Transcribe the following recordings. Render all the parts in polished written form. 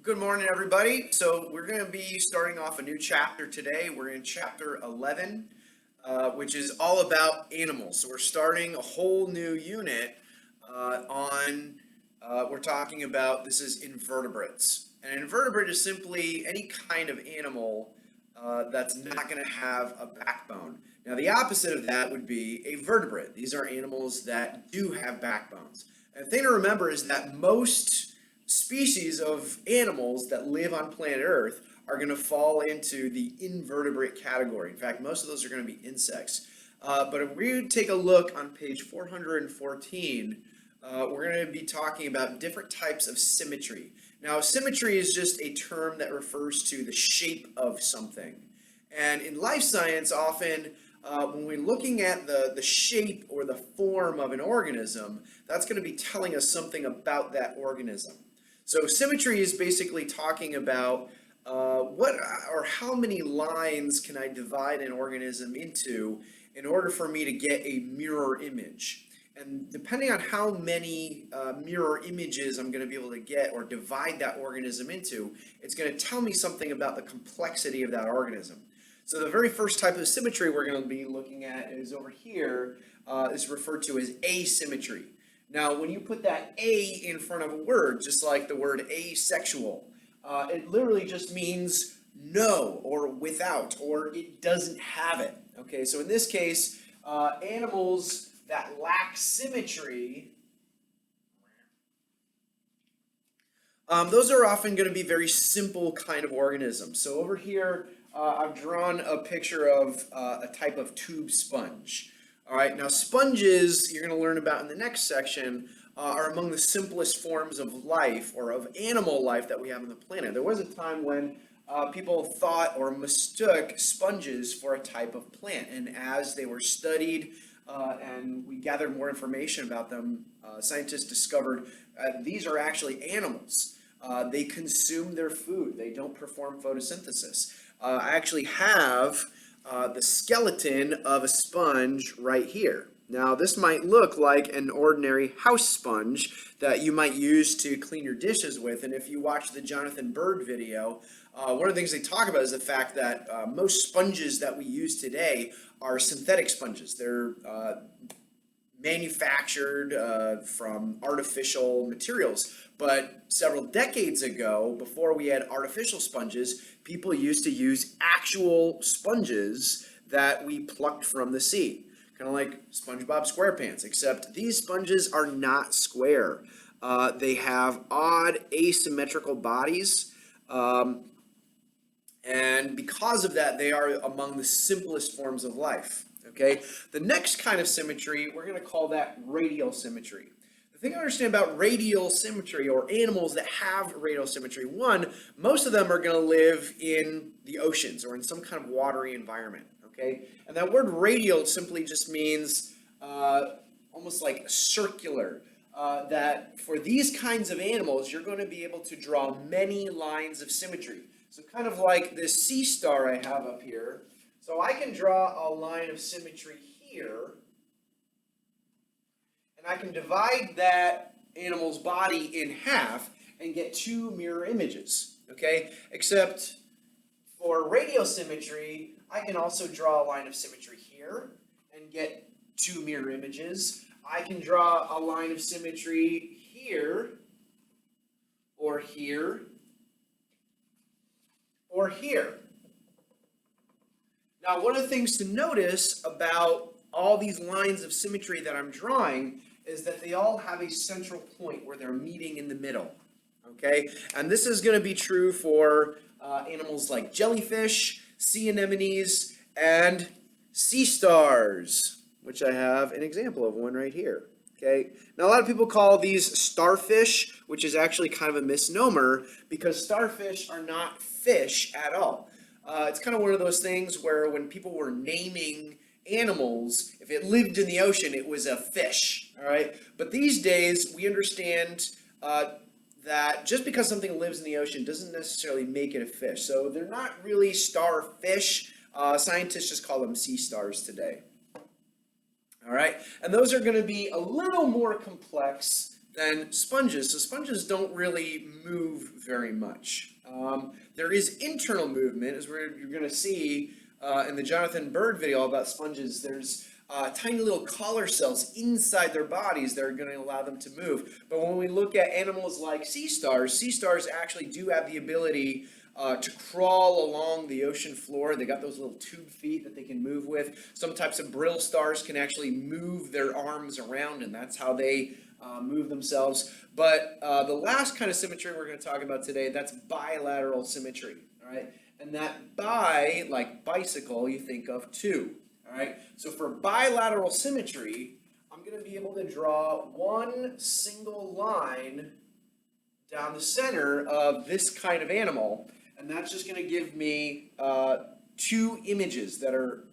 Good morning, everybody. So we're going to be starting off a new chapter today. We're in chapter 11, which is all about animals. So we're starting a whole new unit we're talking about, this is invertebrates. And an invertebrate is simply any kind of animal that's not going to have a backbone. Now, the opposite of that would be a vertebrate. These are animals that do have backbones. And the thing to remember is that most species of animals that live on planet Earth are going to fall into the invertebrate category. In fact, most of those are going to be insects. But if we take a look on page 414, we're going to be talking about different types of symmetry. Now, symmetry is just a term that refers to the shape of something. And in life science, often when we're looking at the shape or the form of an organism, that's going to be telling us something about that organism. So symmetry is basically talking about what or how many lines can I divide an organism into in order for me to get a mirror image. And depending on how many mirror images I'm going to be able to get or divide that organism into, it's going to tell me something about the complexity of that organism. So the very first type of symmetry we're going to be looking at is over here, is referred to as asymmetry. Now, when you put that A in front of a word, just like the word asexual, it literally just means no, or without, or it doesn't have it. Okay, so in this case, animals that lack symmetry, those are often going to be very simple kind of organisms. So over here, I've drawn a picture of a type of tube sponge. All right, now sponges, you're going to learn about in the next section, are among the simplest forms of life or of animal life that we have on the planet. There was a time when people thought or mistook sponges for a type of plant, and as they were studied and we gathered more information about them, scientists discovered these are actually animals. They consume their food. They don't perform photosynthesis. I actually have the skeleton of a sponge right here. Now, this might look like an ordinary house sponge that you might use to clean your dishes with. And if you watch the Jonathan Bird video, one of the things they talk about is the fact that most sponges that we use today are synthetic sponges. They're manufactured from artificial materials. But several decades ago, before we had artificial sponges, people used to use actual sponges that we plucked from the sea. Kind of like SpongeBob SquarePants, except these sponges are not square. They have odd asymmetrical bodies. And because of that, they are among the simplest forms of life. Okay. The next kind of symmetry, we're going to call that radial symmetry. The thing to understand about radial symmetry, or animals that have radial symmetry, one, most of them are going to live in the oceans or in some kind of watery environment. Okay. And that word radial simply just means almost like circular. That for these kinds of animals, you're going to be able to draw many lines of symmetry. So kind of like this sea star I have up here. So I can draw a line of symmetry here, and I can divide that animal's body in half and get two mirror images, okay? Except for radial symmetry, I can also draw a line of symmetry here and get two mirror images. I can draw a line of symmetry here, or here, or here. Now, one of the things to notice about all these lines of symmetry that I'm drawing is that they all have a central point where they're meeting in the middle, okay? And this is going to be true for animals like jellyfish, sea anemones, and sea stars, which I have an example of one right here, okay? Now, a lot of people call these starfish, which is actually kind of a misnomer because starfish are not fish at all. It's kind of one of those things where when people were naming animals, if it lived in the ocean, it was a fish, all right? But these days, we understand that just because something lives in the ocean doesn't necessarily make it a fish. So they're not really starfish. Scientists just call them sea stars today. All right, and those are going to be a little more complex than sponges. So sponges don't really move very much. There is internal movement, as you're going to see in the Jonathan Bird video about sponges. There's tiny little collar cells inside their bodies that are going to allow them to move. But when we look at animals like sea stars actually do have the ability to crawl along the ocean floor. They got those little tube feet that they can move with. Some types of brill stars can actually move their arms around, and that's how they move themselves. But the last kind of symmetry we're going to talk about today, that's bilateral symmetry. All right, and that bi, like bicycle, you think of two. All right, so for bilateral symmetry, I'm going to be able to draw one single line down the center of this kind of animal, and that's just going to give me two images that are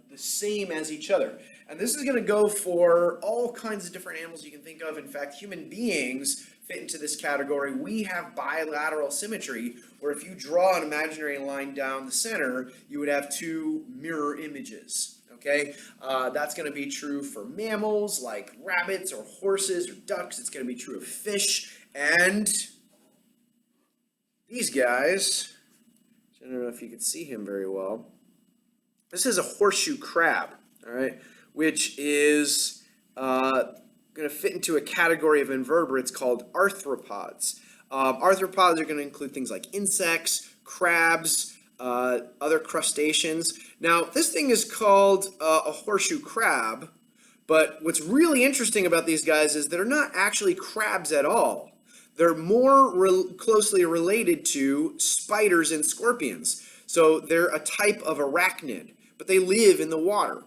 the same as each other. And this is going to go for all kinds of different animals you can think of. In fact, human beings fit into this category. We have bilateral symmetry, where if you draw an imaginary line down the center, you would have two mirror images. Okay, that's going to be true for mammals like rabbits or horses or ducks. It's going to be true of fish and these guys. I don't know if you can see him very well. This is a horseshoe crab, all right, which is going to fit into a category of invertebrates called arthropods. Arthropods are going to include things like insects, crabs, other crustaceans. Now, this thing is called a horseshoe crab, but what's really interesting about these guys is they're not actually crabs at all. They're more closely related to spiders and scorpions. So they're a type of arachnid, but they live in the water.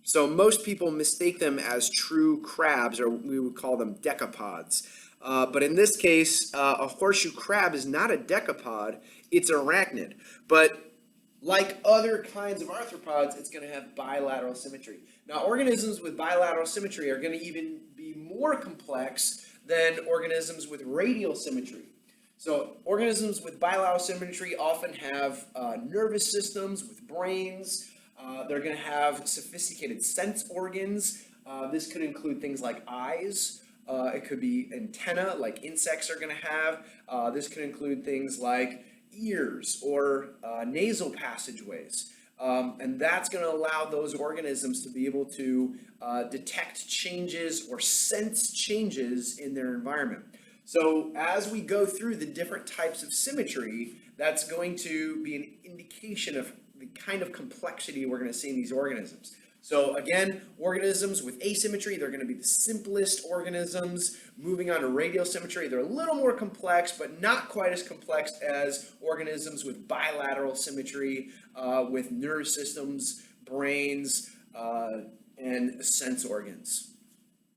So most people mistake them as true crabs, or we would call them decapods. But in this case, a horseshoe crab is not a decapod, it's arachnid. But like other kinds of arthropods, it's going to have bilateral symmetry. Now, organisms with bilateral symmetry are going to even be more complex than organisms with radial symmetry. So organisms with bilateral symmetry often have nervous systems with brains. They're going to have sophisticated sense organs. This could include things like eyes. It could be antenna, like insects are going to have. This could include things like ears or nasal passageways. And that's going to allow those organisms to be able to detect changes or sense changes in their environment. So as we go through the different types of symmetry, that's going to be an indication of the kind of complexity we're going to see in these organisms. So again, organisms with asymmetry, they're going to be the simplest organisms. Moving on to radial symmetry, they're a little more complex, but not quite as complex as organisms with bilateral symmetry, with nerve systems, brains, and sense organs.